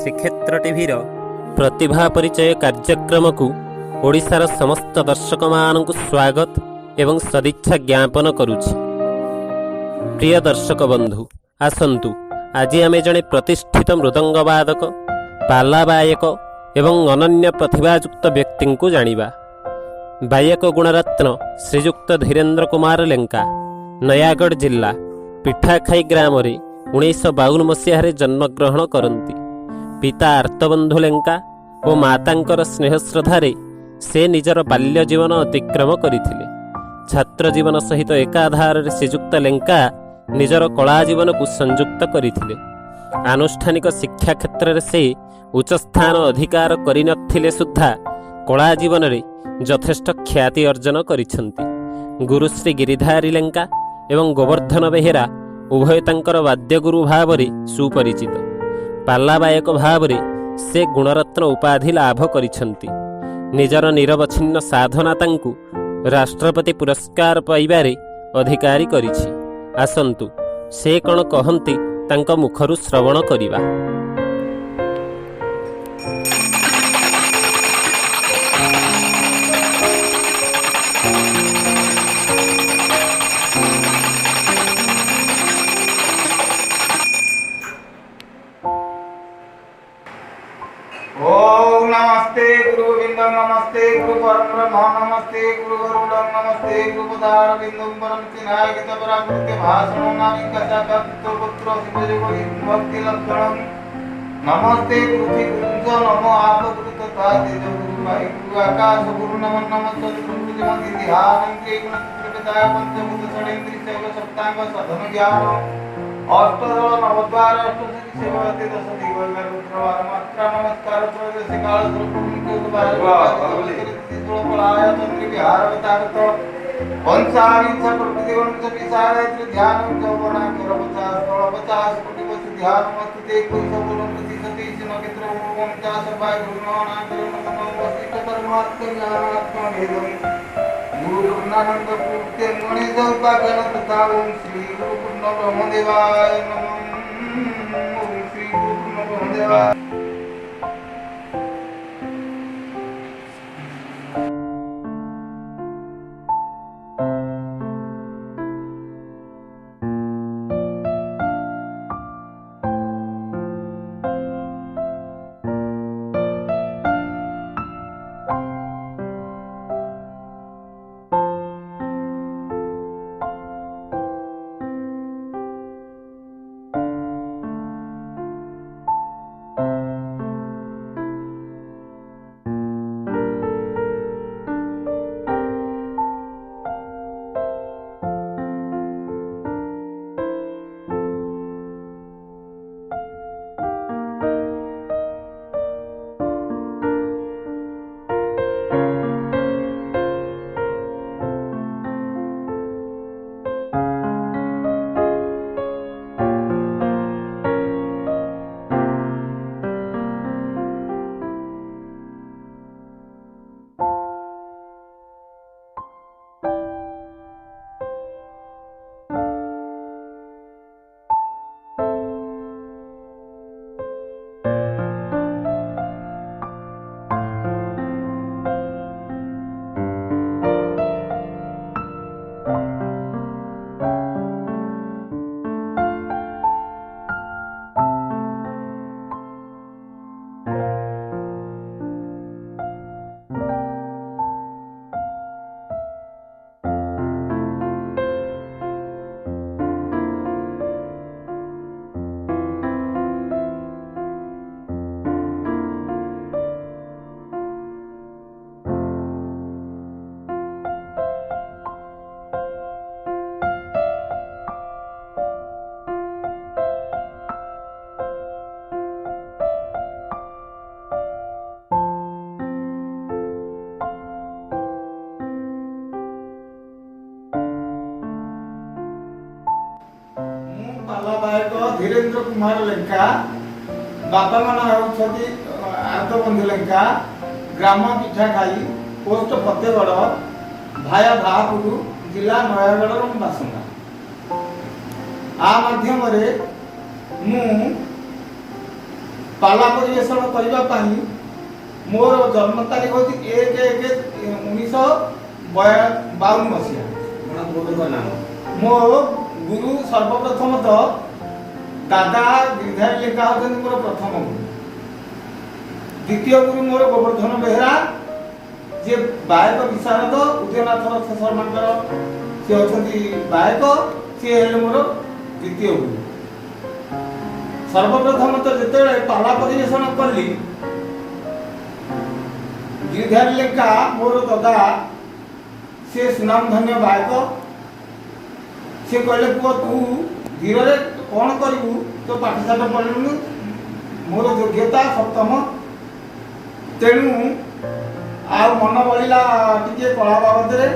ଶ୍ରୀକ୍ଷେତ୍ର ଟିଭିର ପ୍ରତିଭା ପରିଚୟ କାର୍ଯ୍ୟକ୍ରମକୁ ଓଡ଼ିଶାର ସମସ୍ତ ଦର୍ଶକମାନଙ୍କୁ ସ୍ୱାଗତ ଏବଂ ସଦିଚ୍ଛା ଜ୍ଞାପନ କରୁଛି। ପ୍ରିୟ ଦର୍ଶକ ବନ୍ଧୁ, ଆସନ୍ତୁ ଆଜି ଆମେ ଜଣେ ପ୍ରତିଷ୍ଠିତ ମୃଦଙ୍ଗବାଦକ, ପାଲା ବାୟକ ଏବଂ ଅନନ୍ୟ ପ୍ରତିଭାଯୁକ୍ତ ବ୍ୟକ୍ତିଙ୍କୁ ଜାଣିବା। ବାୟକ ଗୁଣରତ୍ନ ଶ୍ରୀଯୁକ୍ତ ଧୀରେନ୍ଦ୍ର କୁମାର ଲେଙ୍କା ନୟାଗଡ଼ ଜିଲ୍ଲା ପିଠାଖାଇ ଗ୍ରାମରେ 1952 ମସିହାରେ ଜନ୍ମଗ୍ରହଣ କରନ୍ତି। ପିତା ଆର୍ତ୍ତବନ୍ଧୁ ଲେଙ୍କା ଓ ମାତାଙ୍କର ସ୍ନେହ ଶ୍ରଦ୍ଧାରେ ସେ ନିଜର ବାଲ୍ୟ ଜୀବନ ଅତିକ୍ରମ କରିଥିଲେ। ଛାତ୍ର ଜୀବନ ସହିତ ଏକାଧାରରେ ଶ୍ରୀଯୁକ୍ତ ଲେଙ୍କା ନିଜର କଳା ଜୀବନକୁ ସଂଯୁକ୍ତ କରିଥିଲେ। ଆନୁଷ୍ଠାନିକ ଶିକ୍ଷା କ୍ଷେତ୍ରରେ ସେ ଉଚ୍ଚସ୍ଥାନ ଅଧିକାର କରିନଥିଲେ ସୁଦ୍ଧା କଳା ଜୀବନରେ ଯଥେଷ୍ଟ ଖ୍ୟାତି ଅର୍ଜନ କରିଛନ୍ତି। ଗୁରୁଶ୍ରୀ ଗିରିଧାରୀ ଲେଙ୍କା ଏବଂ ଗୋବର୍ଦ୍ଧନ ବେହେରା ଉଭୟ ତାଙ୍କର ବାଦ୍ୟଗୁରୁ ଭାବରେ ସୁପରିଚିତ। ପାଲା ବାୟକ ଭାବରେ ସେ ଗୁଣରତ୍ନ ଉପାଧି ଲାଭ କରିଛନ୍ତି। ନିଜର ନିରବଚ୍ଛିନ୍ନ ସାଧନା ତାଙ୍କୁ ରାଷ୍ଟ୍ରପତି ପୁରସ୍କାର ପାଇବାରେ ଅଧିକାରୀ କରିଛି। ଆସନ୍ତୁ ସେ କ'ଣ କହନ୍ତି ତାଙ୍କ ମୁଖରୁ ଶ୍ରବଣ କରିବା। ओम नमस्ते गुरु गोविंदम नमस्ते गुरु परब्रह्म नमस्ते गुरु गरुडम नमस्ते गुरु पदार बिंदुम परम चिनायक पराकृत्य भाषणो नामि कथाकत्तो पुत्र शिवजोगि भक्ति लक्षणम नमस्ते पृथ्वी गुरु नमो आप गुरु तथा तेज गुरु वायु गुरु आकाश गुरु नमः नमस्ते गुरु जमति ध्यानं के गुण त्रिपिताय पंचभूत षडेन्द्रिय शैव सप्तांग साधन ज्ञान अष्टदल नवद्वार अष्टसिद्धि सेवावती दश दिग्वैभव रुद्रवार मात्रा नमस्कार त्रयोदशी काल सर्वभूमिको पलाय चंद्र विहारवतारत पंचाविंश प्रतिवंश विशारयत्र ध्यानं जौवना करवचा स्थलवचा कोटि वस्तु ध्यानमस्तुते कुशबुलंति सतीश नक्षत्र ओमचा सर्वाय गुरुनाना करुणा वसिष्ठ परमात्मा भेदं गुरुनानंद पूर्ते मणि जौपाकन तथा ओम श्री गुरु पूर्ण ब्रह्मदेवाय नमः। ओम श्री गुरु पूर्ण ब्रह्मदेवाय। धीरेन्द्र कुमार लेंका बापा मान होउछथि आर्तबंधु लेंका ग्राम पिठाखाई पोस्ट फतेगढ़ ଭାୟା ଭାପୁର ଜିଲ୍ଲା ନୟାଗଡ଼ର ମୁଁ ବାସିନ୍ଦା। ଆ ମାଧ୍ୟମରେ ମୁଁ ପାଲା ପରିବେଷଣ କରିବା ପାଇଁ ମୋର ଜନ୍ମ ତାରିଖ ହେଉଛି 1/1/1952 ମସିହା। ଗୁରୁଙ୍କ ନାମ? ମୋ ଗୁରୁ ସର୍ବପ୍ରଥମତଃ ଦାଦା ଗିରିଧାରୀ ଲେଙ୍କା ହେଉଛନ୍ତି ମୋର ପ୍ରଥମ ଗୁରୁ। ଦ୍ୱିତୀୟ ଗୁରୁ ମୋର ଗୋବର୍ଦ୍ଧନ ବେହେରା, ଯିଏ ବାୟକ ବିଶାରଦ ଉଦୟନାଥ ରଥ ଶର୍ମାଙ୍କର ସେ ଅଛନ୍ତି ବାୟକ, ସିଏ ହେଲେ ମୋର ଦ୍ୱିତୀୟ ଗୁରୁ। ସର୍ବପ୍ରଥମତଃ ଯେତେବେଳେ ପାଲା ପରିବେଷଣ କଲି, ଗିରିଧାରୀ ଲେଙ୍କା ମୋର ଦାଦା, ସେ ସୁନାମଧନ୍ୟ ବାୟକ। ସେ କହିଲେ ପୁଅ ତୁ ଧୀରରେ କ'ଣ କରିବୁ, ତୋ ପାଠଶାଠ ପଢ଼ିଲୁନୁ, ମୋର ଯୋଗ୍ୟତା ସପ୍ତମ, ତେଣୁ ଆଉ ମନ ବଳିଲା ଟିକେ କଳା ବାବଦରେ,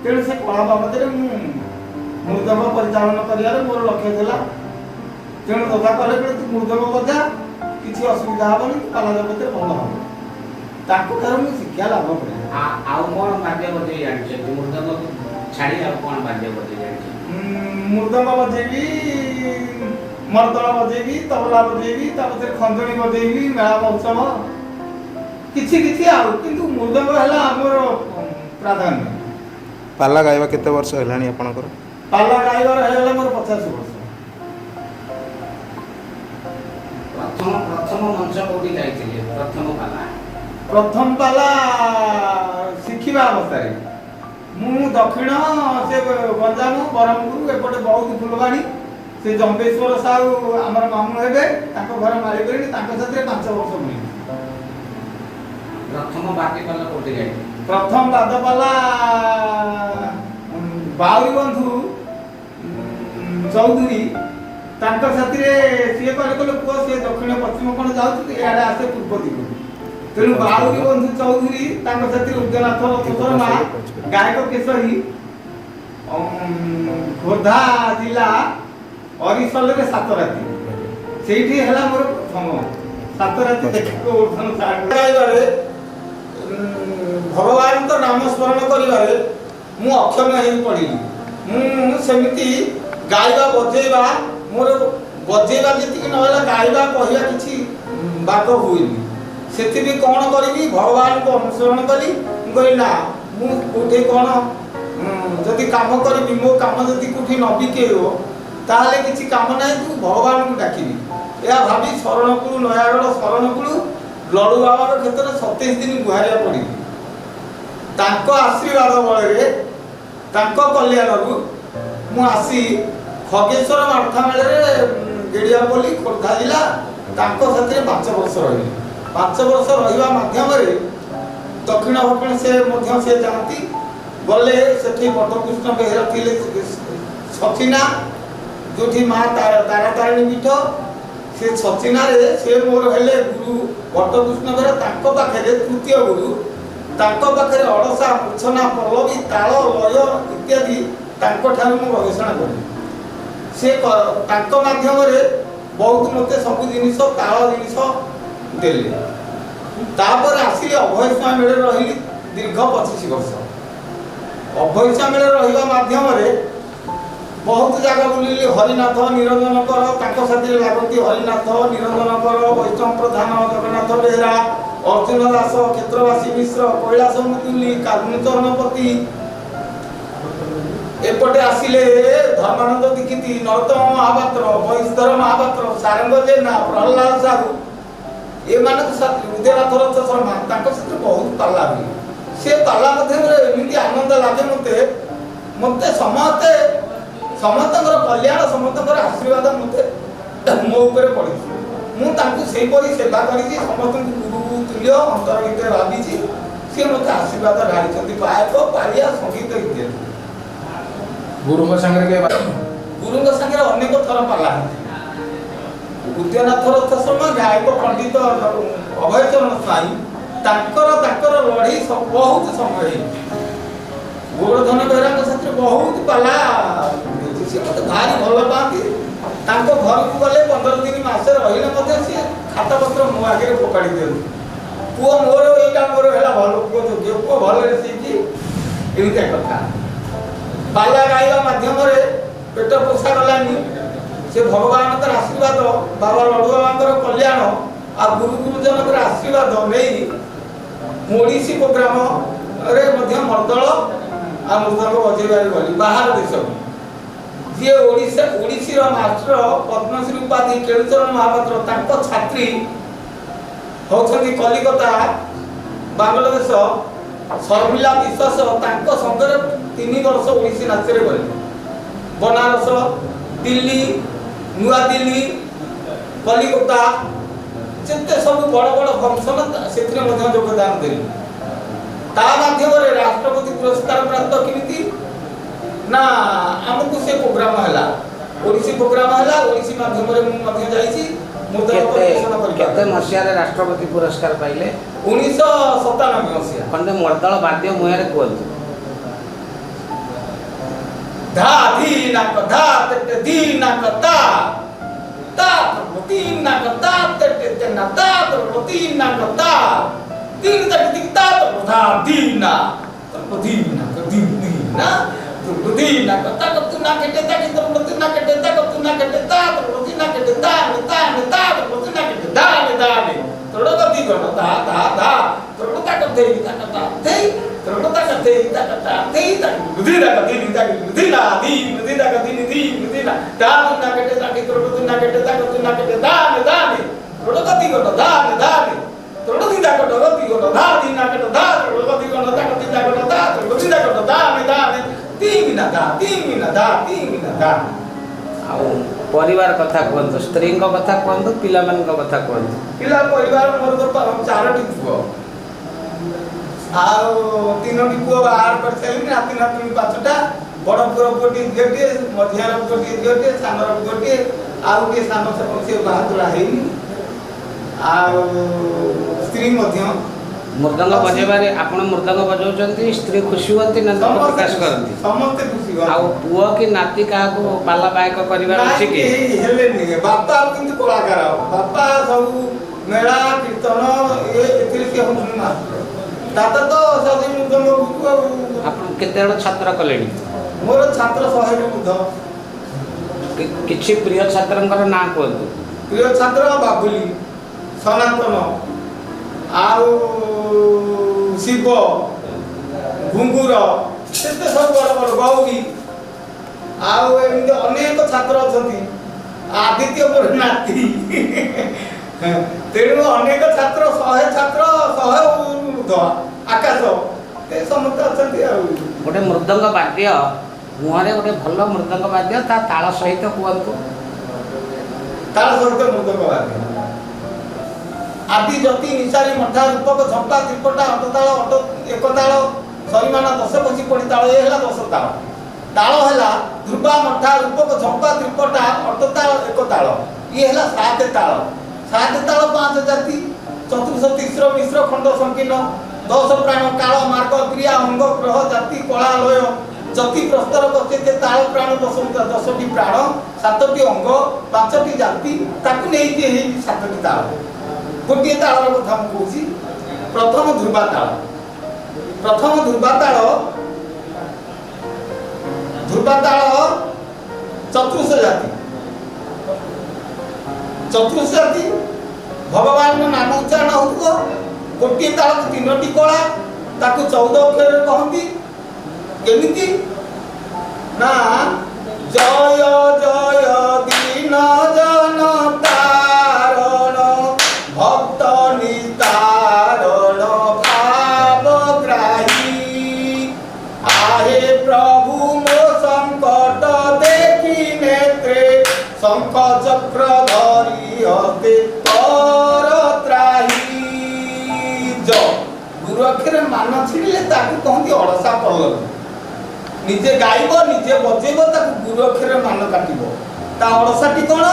ତେଣୁ ସେ କଳା ବାବଦରେ ମୁଁ ମୃଦଙ୍ଗ ପରିଚାଳନା କରିବାରେ ମୋର ଲକ୍ଷ୍ୟ ଥିଲା। ତେଣୁ ଦାଦା କହିଲେ ତୁ ମୃଦଙ୍ଗ ବଜା, କିଛି ଅସୁବିଧା ହେବନି, ପାଲା ଜଗତରେ ଭଲ ହେବ। ତାଙ୍କ ଠାରୁ ମୁଁ ଶିକ୍ଷା ଲାଭ କଲି। ଆଉ କ'ଣ ବାଦ୍ୟ ବଜେଇ ଜାଣିଛନ୍ତି? ମୃଦଙ୍ଗ ଛାଡ଼ି ଆଉ କ'ଣ ବାଦ୍ୟ ବଜେଇ ଜାଣିଛନ୍ତି? ମୃଦଙ୍ଗ ବଜେଇବି, ମର୍ଦ୍ଦଳ ବଜେଇବି, ତବଲା ବଜେଇବି, ତା ପଛରେ ଖଞ୍ଜଣି ବଜେଇବି, ମେଳା ମହୋତ୍ସବ କିଛି କିଛି ଆଉ, କିନ୍ତୁ ମୃଦଙ୍ଗ ହେଲା ଆମର ପ୍ରାଧାନ୍ୟ। ପାଲା ଗାଇବା କେତେ ବର୍ଷ ହେଲାଣି ଆପଣଙ୍କର? ପାଲା ଗାଇବାର ହେଇଗଲା ମୋର 50 ବର୍ଷ। ପ୍ରଥମ ମଞ୍ଚ କୋଉଠି ଯାଇଥିଲେ? ପ୍ରଥମ ପାଲା ଶିଖିବା ଅବସ୍ଥାରେ ମୁଁ ଦକ୍ଷିଣ ସେ ଗଞ୍ଜାମ ବ୍ରହ୍ମପୁର ଏପଟେ ବହୁତ ଫୁଲବାଣୀ, ସେ ଜମ୍ବେଶ୍ୱର ସାହୁ ଆମର ମାମୁଁ ହେବେ, ତାଙ୍କ ଘରେ ମାରିକରିଣି, ତାଙ୍କ ସାଥିରେ 5 ବର୍ଷ ବୁଲିଲି। ପ୍ରଥମ ବାଦି ପାଲା କୋଉଠି ଯାଇଥିଲେ? ପ୍ରଥମ ବାଦ ପାଲା ବାଉରୀ ବନ୍ଧୁ ଚୌଧୁରୀ, ତାଙ୍କ ସାଥିରେ ସିଏ କହିଲେ ପୁଅ ସିଏ ଦକ୍ଷିଣ ପଶ୍ଚିମ କ'ଣ ଯାଉଛନ୍ତି, ଏଆଡ଼େ ଆସେ ପୂର୍ବ ଦିଗରୁ। ତେଣୁ ବାଉରୀ ବନ୍ଧୁ ଚୌଧୁରୀ ତାଙ୍କ ସାଥିରେ ଉଦୟନାଥ ରଥ ଶର୍ମା ଗାୟକ କେଶରୀ, ଖୋର୍ଦ୍ଧା ଜିଲ୍ଲା ଅରିସଲରେ 7 ରାତି, ସେଇଠି ହେଲା ମୋର ପ୍ରଥମ 7 ରାତି ଗାଇବାରେ, ଭଗବାନଙ୍କ ନାମ ସ୍ମରଣ କରିବାରେ ମୁଁ ଅକ୍ଷମ ହେଇ ପଡ଼ିଲି। ମୁଁ ସେମିତି ଗାଇବା ବଜେଇବା, ମୋର ବଜେଇବା ଯେତିକି ନହେଲା ଗାଇବା କହିବା କିଛି ବାଦ ହୁଏନି। ସେଥିପାଇଁ କ'ଣ କରିବି, ଭଗବାନଙ୍କୁ ଅନୁସରଣ କଲି। ମୁଁ କହିଲି ନା, ମୁଁ କେଉଁଠି କ'ଣ ଯଦି କାମ କରିବି, ମୋ କାମ ଯଦି କେଉଁଠି ନ ବିକେଇବ ତାହେଲେ କିଛି କାମ ନାହିଁ, ତୁ ଭଗବାନଙ୍କୁ ଡାକିବି। ଏହା ଭାବି ଶରଣକୁଳୁ, ନୟାଗଡ଼ ଶରଣକୁଳୁ ଲଡ଼ୁ ବାବାର କ୍ଷେତ୍ରରେ 27 ଦିନ ଗୁହାରିଆ ପଡ଼ିଲି। ତାଙ୍କ ଆଶୀର୍ବାଦ ବଳରେ, ତାଙ୍କ କଲ୍ୟାଣରୁ ମୁଁ ଆସି ଖଗେଶ୍ୱର ମାର୍ଥା ମେଳରେ ଗେଡ଼ିଆପଲ୍ଲୀ ଖୋର୍ଦ୍ଧା ଜିଲ୍ଲା, ତାଙ୍କ ସାଥିରେ 5 ବର୍ଷ ରହିଲି। 5 ବର୍ଷ ରହିବା ମାଧ୍ୟମରେ ଦକ୍ଷିଣ ଭକ୍ଷଣ ସେ ମଧ୍ୟ ସେ ଯାଆନ୍ତି, ଗଲେ ସେଠି ବଟକୃଷ୍ଣ ବେହେରା ଥିଲେ ସଚିନା, ଯେଉଁଠି ମା ତାରାତାରିଣୀ ପୀଠ, ସେ ସଚିନାରେ ସେ ମୋର ହେଲେ ଗୁରୁ ବଟକୃଷ୍ଣ ବେହେରା। ତାଙ୍କ ପାଖରେ ତୃତୀୟ ଗୁରୁ, ତାଙ୍କ ପାଖରେ ଅଳସା, ମୂର୍ଚ୍ଛନା, ପଲ୍ଲବୀ, ତାଳ, ଲୟ ଇତ୍ୟାଦି ତାଙ୍କଠାରୁ ମୁଁ ଗବେଷଣା କଲି। ସେ ତାଙ୍କ ମାଧ୍ୟମରେ ବହୁତ ମୋତେ ସବୁ ଜିନିଷ, ତାଳ ଜିନିଷ ଦେଲେ। ତାପରେ ଆସିଲି ଅଭୟ ସ୍ୱାମୀରେ ରହିଲି ଦୀର୍ଘ 25 ବର୍ଷ। ଅଭୟ ସ୍ୱାମୀରେ ରହିବା ମାଧ୍ୟମରେ ବହୁତ ଜାଗା ବୁଲିଲି। ହରିନାଥ, ନିରଞ୍ଜନ କର, ତାଙ୍କ ସାଥିରେ ଲାଗନ୍ତି ହରିନାଥ, ନିରଞ୍ଜନ କର, ବୈଷ୍ଣବ ପ୍ରଧାନ, ଜଗନ୍ନାଥ ବେହେରା, ଅର୍ଜୁନ ଦାସ, କ୍ଷେତ୍ରବାସୀ ମିଶ୍ର, କୈଳାସ ମୁଦୁଲି, କାରୁଣୀଚରଣପତି। ଏପଟେ ଆସିଲେ ଧର୍ମାନନ୍ଦ ଦୀକ୍ଷିତ, ନରୋତ୍ତମ ମହାପାତ୍ର, ବୈଶଧର ମହାପାତ୍ର, ସାରଙ୍ଗ ଜେନା, ପ୍ରହ୍ଲାଦ ସାହୁ, ଏମାନଙ୍କ ସାଥିରେ ଉଦୟନାଥ ରଥ ଶର୍ମା, ତାଙ୍କ ସାଥିରେ ବହୁତ ପାଲା ହୁଏ। ସେ ପାଲା ମଧ୍ୟରେ ଏମିତି ଆନନ୍ଦ ଲାଗେ ମୋତେ ସମସ୍ତଙ୍କର କଲ୍ୟାଣ, ସମସ୍ତଙ୍କର ଆଶୀର୍ବାଦ ମୋତେ ମୋ ଉପରେ ପଡ଼ିଛି। ମୁଁ ତାଙ୍କୁ ସେହିପରି ସେବା କରିଛି, ସମସ୍ତଙ୍କୁ ଗୁରୁ ତୁଲ୍ୟ ଅନ୍ତର ଭିତରେ ଭାବିଛି। ସିଏ ମୋତେ ଆଶୀର୍ବାଦ ଢାଳିଛନ୍ତି, ଗାୟକ, ପାଳିଆ, ସଙ୍ଗୀତ ଇତ୍ୟାଦି। ଗୁରୁଙ୍କ ସାଙ୍ଗରେ ଅନେକ ଥର ପାଲା ହେଇଛି। ଉଦୟନାଥ ରଥ ଶର୍ମା, ଗାୟକ ପଣ୍ଡିତ ଅଭୟଚରଣ ସ୍ୱାଇଁ, ତାଙ୍କର ଲଢ଼େଇ ବହୁତ ସମୟ ହେଇଛି। ଗୋବର୍ଦ୍ଧନ ବେହେରାଙ୍କ ସାଥିରେ ବହୁତ ପାଲା ହେଇଛି। ସେ ମୋତେ ଭାରି ଭଲ ପାଆନ୍ତି। ତାଙ୍କ ଘରକୁ ଗଲେ 15 ଦିନ ମାସେ ରହିଲେ ମଧ୍ୟ ସିଏ ଖାତାପତ୍ର ମୋ ଆଗରେ ଫୋପାଡ଼ି ଦିଅନ୍ତି। ପୁଅ ମୋର ଏଇଟା ମୋର ହେଲା ଭଲ ପୁଅ, ଯୋଗ୍ୟ ପୁଅ, ଭଲରେ ଶିଖି ଏମିତିଆ କଥା। ପାଲା ଗାଇବା ମାଧ୍ୟମରେ ପେଟ ପୋଷା ଗଲାନି, ସେ ଭଗବାନଙ୍କର ଆଶୀର୍ବାଦ, ବାବା ଲଡ଼ୁବାବାଙ୍କର କଲ୍ୟାଣ ଆଉ ଗୁରୁ ଗୁରୁଜନଙ୍କର ଆଶୀର୍ବାଦ ନେଇ ଓଡ଼ିଶୀ ପ୍ରୋଗ୍ରାମରେ ମଧ୍ୟ ମର୍ଦ୍ଦଳ ଆଉ ମୃଦଙ୍ଗ ବଜେଇବାରେ ଗଲି ବାହାର ଦେଶକୁ। ଯିଏ ଓଡ଼ିଶୀର ମାଷ୍ଟର ପଦ୍ମଶ୍ରୀ ଉପାଧି କେଳୁଚରଣ ମହାପାତ୍ର, ତାଙ୍କ ଛାତ୍ରୀ ହେଉଛନ୍ତି କଲିକତା ବାଂଲାଦେଶ ଶର୍ମିଲା ବିଶ୍ୱାସ। ତାଙ୍କ ସଙ୍ଗରେ 3 ବର୍ଷ ଓଡ଼ିଶୀ ନାଚରେ ଗଲେ। ବନାରସ, ଦିଲ୍ଲୀ, ନୂଆଦିଲ୍ଲୀ, କଲିକତା, ଯେତେ ସବୁ ବଡ଼ ବଡ଼ ଫଙ୍କସନ୍ ସେଥିରେ ମଧ୍ୟ ଯୋଗଦାନ ଦେଲି। ତା ମାଧ୍ୟମରେ ରାଷ୍ଟ୍ରପତି ପୁରସ୍କାର ପ୍ରାପ୍ତ କେମିତି ନା ଆମକୁ ସେ ପ୍ରୋଗ୍ରାମ ହେଲା, ଓଡ଼ିଶୀ ପ୍ରୋଗ୍ରାମ ହେଲା। ଓଡ଼ିଶୀ ମାଧ୍ୟମରେ ମୁଁ ମଧ୍ୟ ଯାଇଛି। କେତେ ମସିହାରେ ରାଷ୍ଟ୍ରପତି ପୁରସ୍କାର ପାଇଲେ? 1997 ମସିହା। ଖଣ୍ଡେ ମର୍ଦ୍ଦଳ ବାଦ୍ୟ ମୁହଁରେ କୁହନ୍ତୁ। ଧା धी नाक धा तेटे धी नाक ता ता प्रति नाक ता तेटे तेना ता प्रति नाक ता तीन तक ती ता धा धी ना प्रति नाक धी धी ना प्रति नाक ता कतु ना केटे ता की प्रति ना केटे ता कतु ना केटे ता प्रति ना केटे ता ता प्रति ना केटे दा ने तोड़ गति गण धा धा धा तोड़ ता कते ता कता थे तोड़ ता कते ता कता थे ता बुद्धि दा कति ता बुद्धि ला दी बुद्धि दा कति दी बुद्धि ला दा ना केटे ता की तोड़ ना केटे ता कतु ना केटे दा ने तोड़ गति गण दा ने तोड़ दी दा कट गति गण धा दी ना केटे दा तोड़ गति गण ता कति दा गण दा तोड़ गति दा कट दा ने तीन ना दा ଆଉ ପରିବାର କଥା କୁହନ୍ତୁ, ସ୍ତ୍ରୀଙ୍କ କଥା କୁହନ୍ତୁ, ପିଲାମାନଙ୍କ କଥା କୁହନ୍ତୁ। ପିଲା ପରିବାର ମୋର ତ 4ଟି ପୁଅ ଆଉ 3ଟି ପୁଅ ବାହାର କରିସାରିଲିଣି। ନାତି ନାତୁଣୀ 5ଟା। ବଡ଼ ପୁଅର ପୁଅଟି ଝିଅଟିଏ, ମଝିଆର ପୁଅଟି ଝିଅଟିଏ, ସାନର ପୁଅଟିଏ, ଆଉ ଗୋଟିଏ ସାନ ସେ ବାହାଦୁରା ହେଇନି। ଆଉ ସ୍ତ୍ରୀ ମଧ୍ୟ। ମୃଦଙ୍ଗ ବଜେଇବାରେ ଆପଣ ମୃଦଙ୍ଗ ବଜାଉଛନ୍ତି, ସ୍ତ୍ରୀ ଖୁସି ହୁଅନ୍ତି ନା ଦୁଃଖ ପ୍ରକାଶ କରନ୍ତି? ସମସ୍ତେ ଖୁସି ହୁଅନ୍ତି। ଆଉ ପୁଅ କି ନାତି କାହାକୁ ପାଲା ଗାୟକ କରିବାର ଅଛି କି? ହେଲେନି। ବାପା କିନ୍ତୁ କଳାକାର। ବାପା ସବୁ ମେଳା କୀର୍ତ୍ତନ ଏଥିରେ ସେ ହଉଛନ୍ତି ମାଷ୍ଟର। ଦାଦା ତ ସବୁ ମୃଦଙ୍ଗ। ଆପଣ କେତେ ଜଣ ଛାତ୍ର କଲେଣି? ମୋର ଛାତ୍ର 100ରୁ ଉର୍ଦ୍ଧ୍ୱ। କିଛି ପ୍ରିୟ ଛାତ୍ରଙ୍କର ନାଁ କୁହନ୍ତୁ। ପ୍ରିୟ ଛାତ୍ର ବାବୁଲି, ସନାତନ, ଆଉ ଶିବ, ଘୁଙ୍ଗୁର, ସେତେ ସବୁ ବଡ଼ ବଡ଼ ଗୌରୀ, ଆଉ ଏମିତି ଅନେକ ଛାତ୍ର ଅଛନ୍ତି। ଆଦିତ୍ୟ ମୋର ନାତି। ତେଣୁ ଅନେକ ଛାତ୍ର, 100 ଛାତ୍ର, 100 ଉର୍ଦ୍ଧ୍ୱ, ଆକାଶ, ଏ ସମସ୍ତେ ଅଛନ୍ତି। ଆଉ ଗୋଟେ ମୃଦଙ୍ଗ ବାଦ୍ୟ ମୁହଁରେ, ଗୋଟେ ଭଲ ମୃଦଙ୍ଗ ବାଦ୍ୟ ତା ତାଳ ସହିତ କୁହନ୍ତୁ। ତାଳ ସହିତ ମୃଦଙ୍ଗ ବାଦ୍ୟ ଆଦି ଯତି ନିଶାରୀ ମଠା ରୂପକ ଝମ୍ପା ତ୍ରିପଟା ଅଟତାଳ ଏକତାଳ ସରିମାଣ 10 ପଶି ପଡ଼ି ତାଳ। ଏ ହେଲା 10 ତାଳ। ତାଳ ହେଲା ଧ୍ରୁବା ମଠା ରୂପକ ଝମ୍ପା ତ୍ରିପଟା ଅଟତାଳ ଏକତାଳ। ଇଏ ହେଲା 7 ତାଳ। 7 ତାଳ 5 ଜାତି ଚତୁର୍ଥ ତିସ୍ର ମିଶ୍ର ଖଣ୍ଡ ସଂକୀର୍ଣ୍ଣ 10 ପ୍ରାଣ କାଳ ମାର୍ଗ କ୍ରିୟା ଅଙ୍ଗ ଗ୍ରହ ଜାତି କଳା ଲୟ ଯତି ପ୍ରସ୍ତର କେତେ ତାଳ ପ୍ରାଣ 10ଟି ପ୍ରାଣ 7ଟି ଅଙ୍ଗ 5ଟି ଜାତି, ତାକୁ ନେଇକି ହେଇଛି 7ଟି ତାଳ। ଗୋଟିଏ ତାଳର କଥା ମୁଁ କହୁଛି। ପ୍ରଥମ ଧ୍ରୁବା ତାଳ। ପ୍ରଥମ ଧ୍ରୁବା ତାଳ ଚତୁର୍ଥ ଜାତି। ଚତୁର୍ଥ ଜାତି ଭଗବାନଙ୍କ ନାମ ଉଚ୍ଚାରଣ ହେଉଥିବ। ଗୋଟିଏ ତାଳକୁ 3ଟି କଳା, ତାକୁ 14 ଅକ୍ଷରରେ କହନ୍ତି। କେମିତି ନା ଜୟ ଜୟ ଦୀନ ଜନ ତାରଣ ଭକ୍ତ ନିସ୍ତାରଣ ଭାବଗ୍ରାହୀ आहे प्रभु मो संकट देखी नेत्रे शंख चक्र धरी हस्ते कर त्राही। गुरु अक्षर मान छिड़िले ताकू कहती अड़सा पल्लव। निजे गाइब निजे बजेब ताकू गुरु अक्षर मान काटिब। ता अड़साटी कौन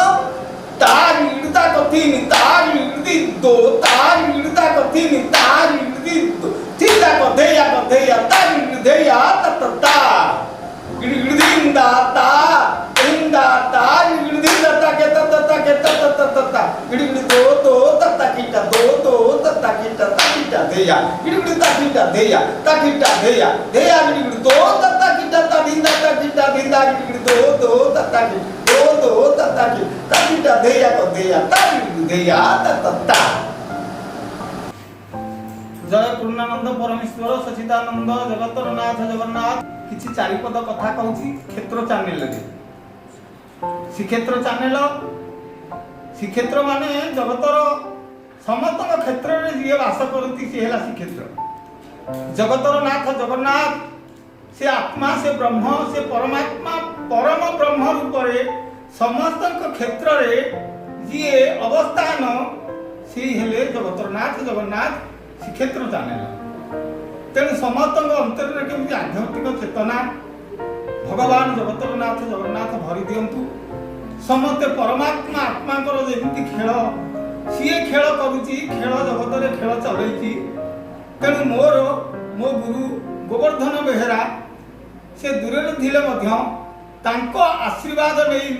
तार इड़ता कथिनी तार इड़दी दो तार इड़ता कथिनी तार इड़दी दो ठीका कथेया तार इड़देया तत्ता इड़दिंदा ता इंदा तार इड़दिंदा के तत्ता इड़दी दो तत्ता कीटा दो तत्ता कीटा किटा देया गिड़गिड़ ता किटा देया देया गिड़गिड़ दो तत्ता किटा ता किटा भिंदा गिड़गिड़ दो तत्ता की दो तत्ता की ता किटा देया को देया ता गिड़गिड़ देया तत्ता। जय पूर्णानंद परमेश्वर सचिदानंद जगतर नाथ जगन्नाथ किछि चारिपद कथा कहूची क्षेत्र चैनल रे श्रीक्षेत्र माने जगतर समस्त क्षेत्र रे जे वास करती से हला श्रीक्षेत्र जगतर नाथ जगन्नाथ से आत्मा से ब्रह्म से परमात्मा परम ब्रह्म रूप रे समस्त क्षेत्र रे जे अवस्थान से हेले जगतर नाथ जगन्नाथ श्रीक्षेत्र चैनल तेणु समस्त अंतर में केमती आध्यात्मिक चेतना भगवान जगतर नाथ जगन्नाथ भरी दियंतु समस्ते परमात्मा आत्मांकर जेमती खेल सी खेल करुची खेल जगत रे खेल चलैची तेणु मोर मो गुरु गोवर्धन बेहेरा से दूर थिले मध्य तांको आशीर्वाद नहीं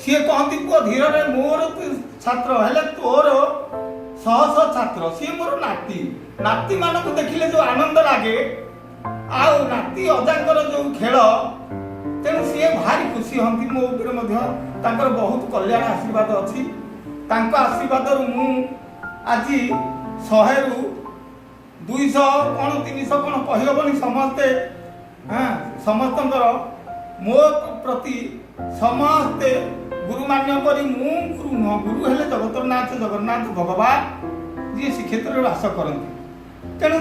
सी कहती पुओ धीर रे मोर छात्र हेले तोर शह शह छात्र सी मोर नाती मानक देखिले जो आनंद लागे आउ नाती अजांकर जो खेल तेणु सी भारी खुशी हंती मो ऊपर मध्य तांकर बहुत कल्याण आशीर्वाद अछि तांको आशीर्वाद रु मु आज 100 रु 200 कोन 300 कोन कहिबनी समस्ते समस्तंकर मो प्रति समस्ते गुरु मान्य करी मु गुरु न गुरु हेले जगतर नाथ जगन्नाथ भगवान जी श्रीक्षेत्र रे वास करंती तेणु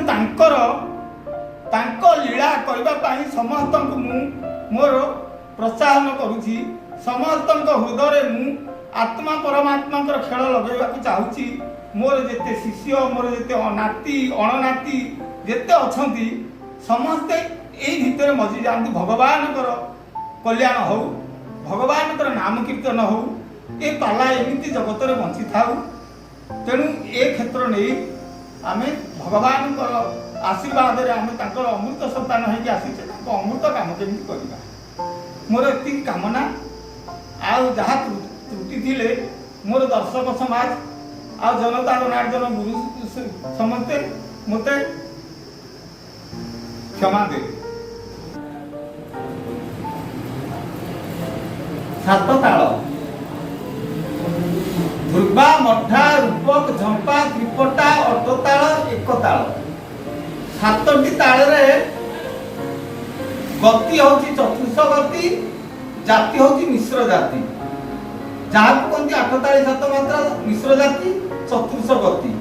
तांको लीला करबा पाई समस्तंक मु मोर प्रोत्साहन करुची समस्तंक हृदय मु आत्मा परमात्मा खेल लगेवा चाहूची मोर जेते शिष्य मोर जेते नाती अणनाती जेते अछंती समस्ते एई भितर मजी जानती भगवान कल्याण हो भगवान नाम कीर्तन हो ए पाला एमिति जगत रे बंची थाउ तेणु ए क्षेत्र नहीं आमे भगवान आशीर्वाद रे आमे तांकर अमृत संतान है कि आसी अमृत काम केମିତି କରିବା मोर एति कामना आउ जहा त्रुटि थिले मोर दर्शक समाज आ जनता जनार्दन गुरु समस्ते मते क्षमा दे। सात ताल ध्रुवा मठा रूपक झंपा त्रिपटा अर्थताल एक ताल सातटी ताल रे गति होची चतुर्थ गति जाति होची मिश्र जाति जहाँ कहते 8 ताली 7 मात्रा मिश्र जाति चतुर्थ गति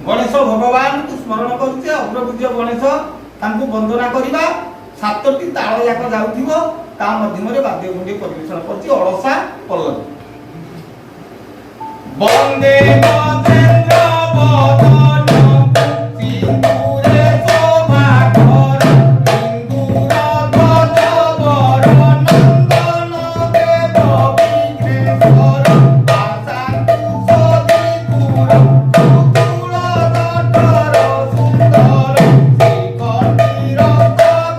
गणेश भगवान को स्मरण करते अग्रपूज्य गणेश तांको वंदना करिबा सातटी ताल जाक जाउथिबो ता मध्यम रे वाद्य गुंडी परिवेषण करछि अळसा पल्लवी वंदे गजेन्द्र बदन सिंदूरे शोभा कर सिंदूर ध्वज वर नंदन देव विघ्नेश्वर आशांकु सदीपुर तुल जठर सुंदर श्रीकंठीर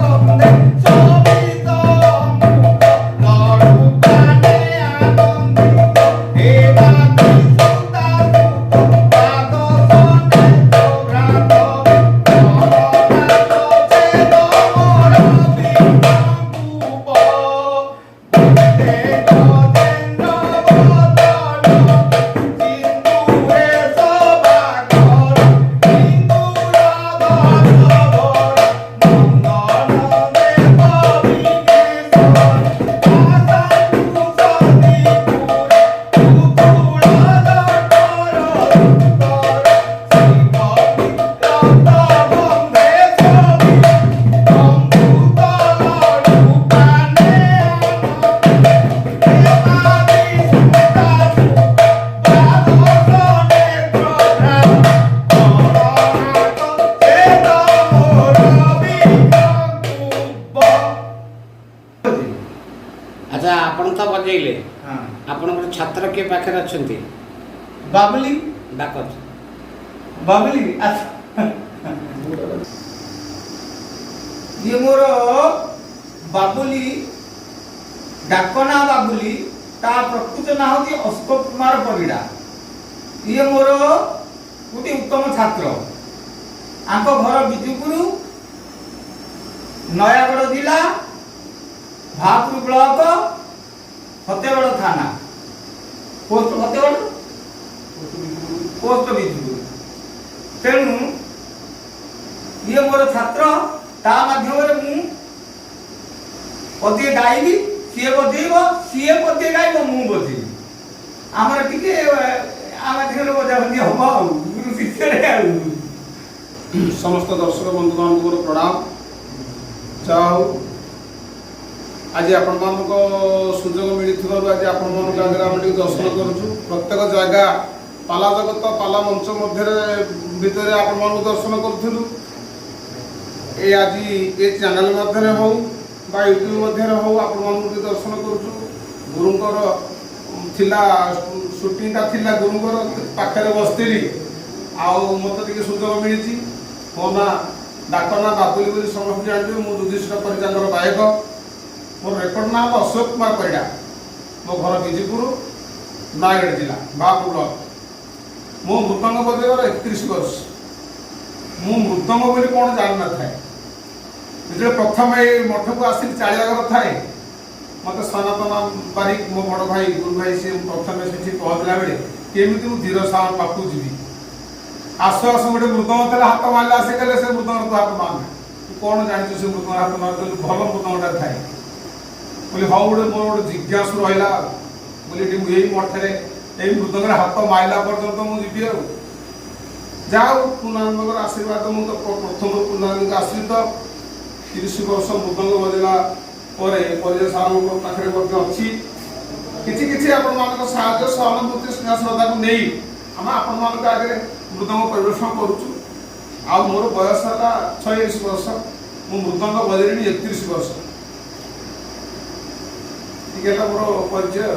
गंधे शोभित लडु पाने आनंदित देवाकी सुता पाद सने प्रोग्राम छेद मोर विभूप वंदे गजेन्द्र बदन सिंदूरे शोभा कर सिंदूर ध्वज वर नंदन देव विघ्नेश्वर आशांकु सदीपुर तुल जठर सुंदर श्रीकंठीर गंधे शोभित अमृत लडु पाने देवाकी सुता पाद सने प्रोग्राम गणनाथ छेद मोर विभूप। अच्छा आपण तो बजेइले हाँ आपण छात्र के पाखे अछंती बाबली डाकत बाबली अच्छा ये मोर बाबुली डाकना बाबुली ता प्रकृत ना होती अशोक कुमार परिड़ा ये मोर गोटे उत्तम छात्र आंक घर बिजुपुर नयागढ़ जिला भापुर ब्लॉक फतेगढ़ थाना पोस्ट फतेगढ़ पोस्ट बिजुपुर तेणु ये मोर छात्र ता माध्यम मु पदे गाइबी सी बजेब सी पदे गाइब मु बजेबी आमर टिके आम बजाबंदी हम गुरु शिष्य समस्त दर्शक बंधुगण को प्रणाम चाहू आज आपण सुजोग मिली आज आपण आगे दर्शन करुचु प्रत्येक जगह पाला जगत पाला मंच भितर आपण दर्शन करूँ ए आज ये चैनल मध्य हो यूट्यूब मध्य हो आपण दर्शन करुचु गुरुंकर थिला शूटिंग थिला गुरुंकर पाखे बसती आउ मत टे सुजोग मिली मो ना डाकना बाबुली बोली समस्त जानते मु युधिष्ठ परिचालक गायक मोर रेकर्ड नाम अशोक कुमार परिडा मो घर बिजुपुर नयगढ़ जिला बापुर ब्लॉक मो मृदंग बजेबार 31 वर्ष मु मृदंग बोली कौन जान न थाए जो प्रथम ये मठ को आसिक चालियागर थाए मत सनातन बारिक मो बड़ भाई गुरु भाई सी प्रथम से पहुँचला बेले केमी मुझे धीर सावन पाखु जी आसु आसु गोटे मृदंग थे हाथ मारे आसे गले से मृदंग तो हाथ मारना तू कौन जानू से मृदंग हाथ मार भल मृदंगटा थाए बोली हाँ गोटे मोर गोटे जिज्ञासु रहा बोली यही मठे यही मृदंग हाथ मारला पर्यंत मुझे जाओ पूर्णानंद आशीर्वाद मुझे प्रथम पूर्णानंद आश्रित 30 वर्ष मृदंग बजेला परिचय सार पाखे अच्छी किसी किसी आपण सहानुभूति स्नेह श्रद्धा को नहीं आम आपण आगे मृदंग परिवेषण करुचु आ मोर बयस है 46 वर्ष मु मृदंग बजेली 31 वर्ष ये मोर परिचय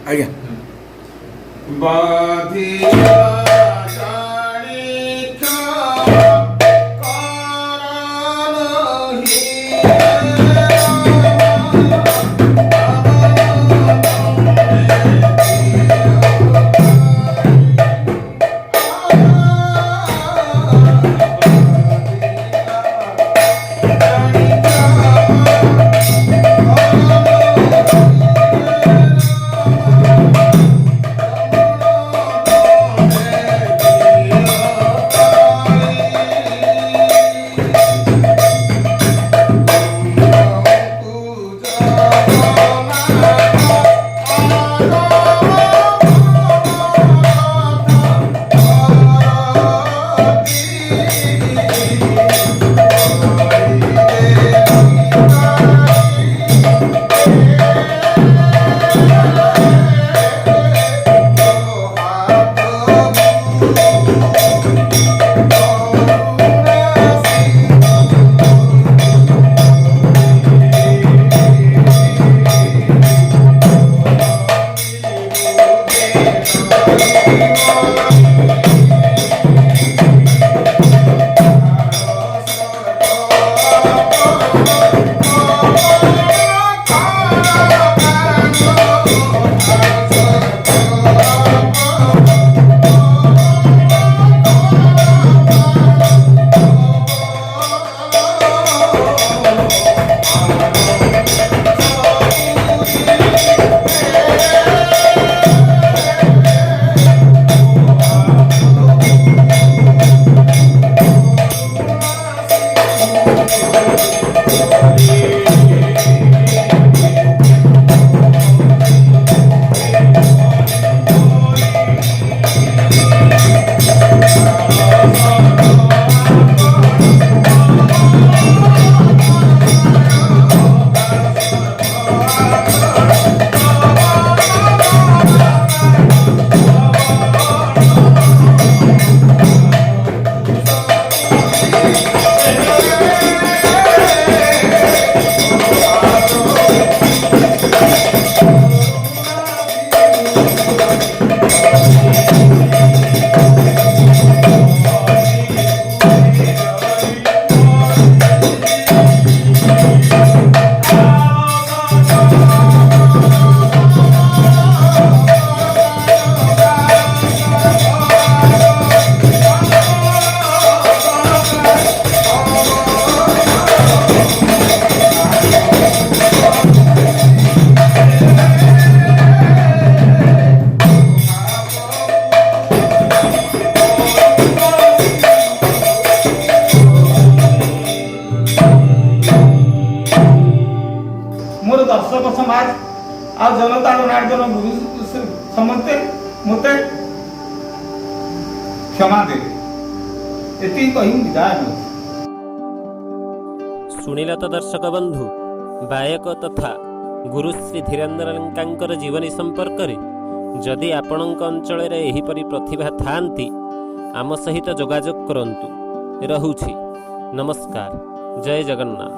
आज्ञा Yeah. मोर दर्शक समाज आ जनता जनार्दन गुरु समस्ते मते क्षमा देवे एति कहि विदाय नौ। ଶୁଣିଲ ତ ଦର୍ଶକ ବନ୍ଧୁ, ଗାୟକ ତଥା ଗୁରୁ ଶ୍ରୀ ଧୀରେନ୍ଦ୍ର ଲଙ୍କାଙ୍କର ଜୀବନୀ ସମ୍ପର୍କରେ। ଯଦି ଆପଣଙ୍କ ଅଞ୍ଚଳରେ ଏହିପରି ପ୍ରତିଭା ଥାଆନ୍ତି, ଆମ ସହିତ ଯୋଗାଯୋଗ କରନ୍ତୁ। ରହୁଛି। ନମସ୍କାର। ଜୟ ଜଗନ୍ନାଥ।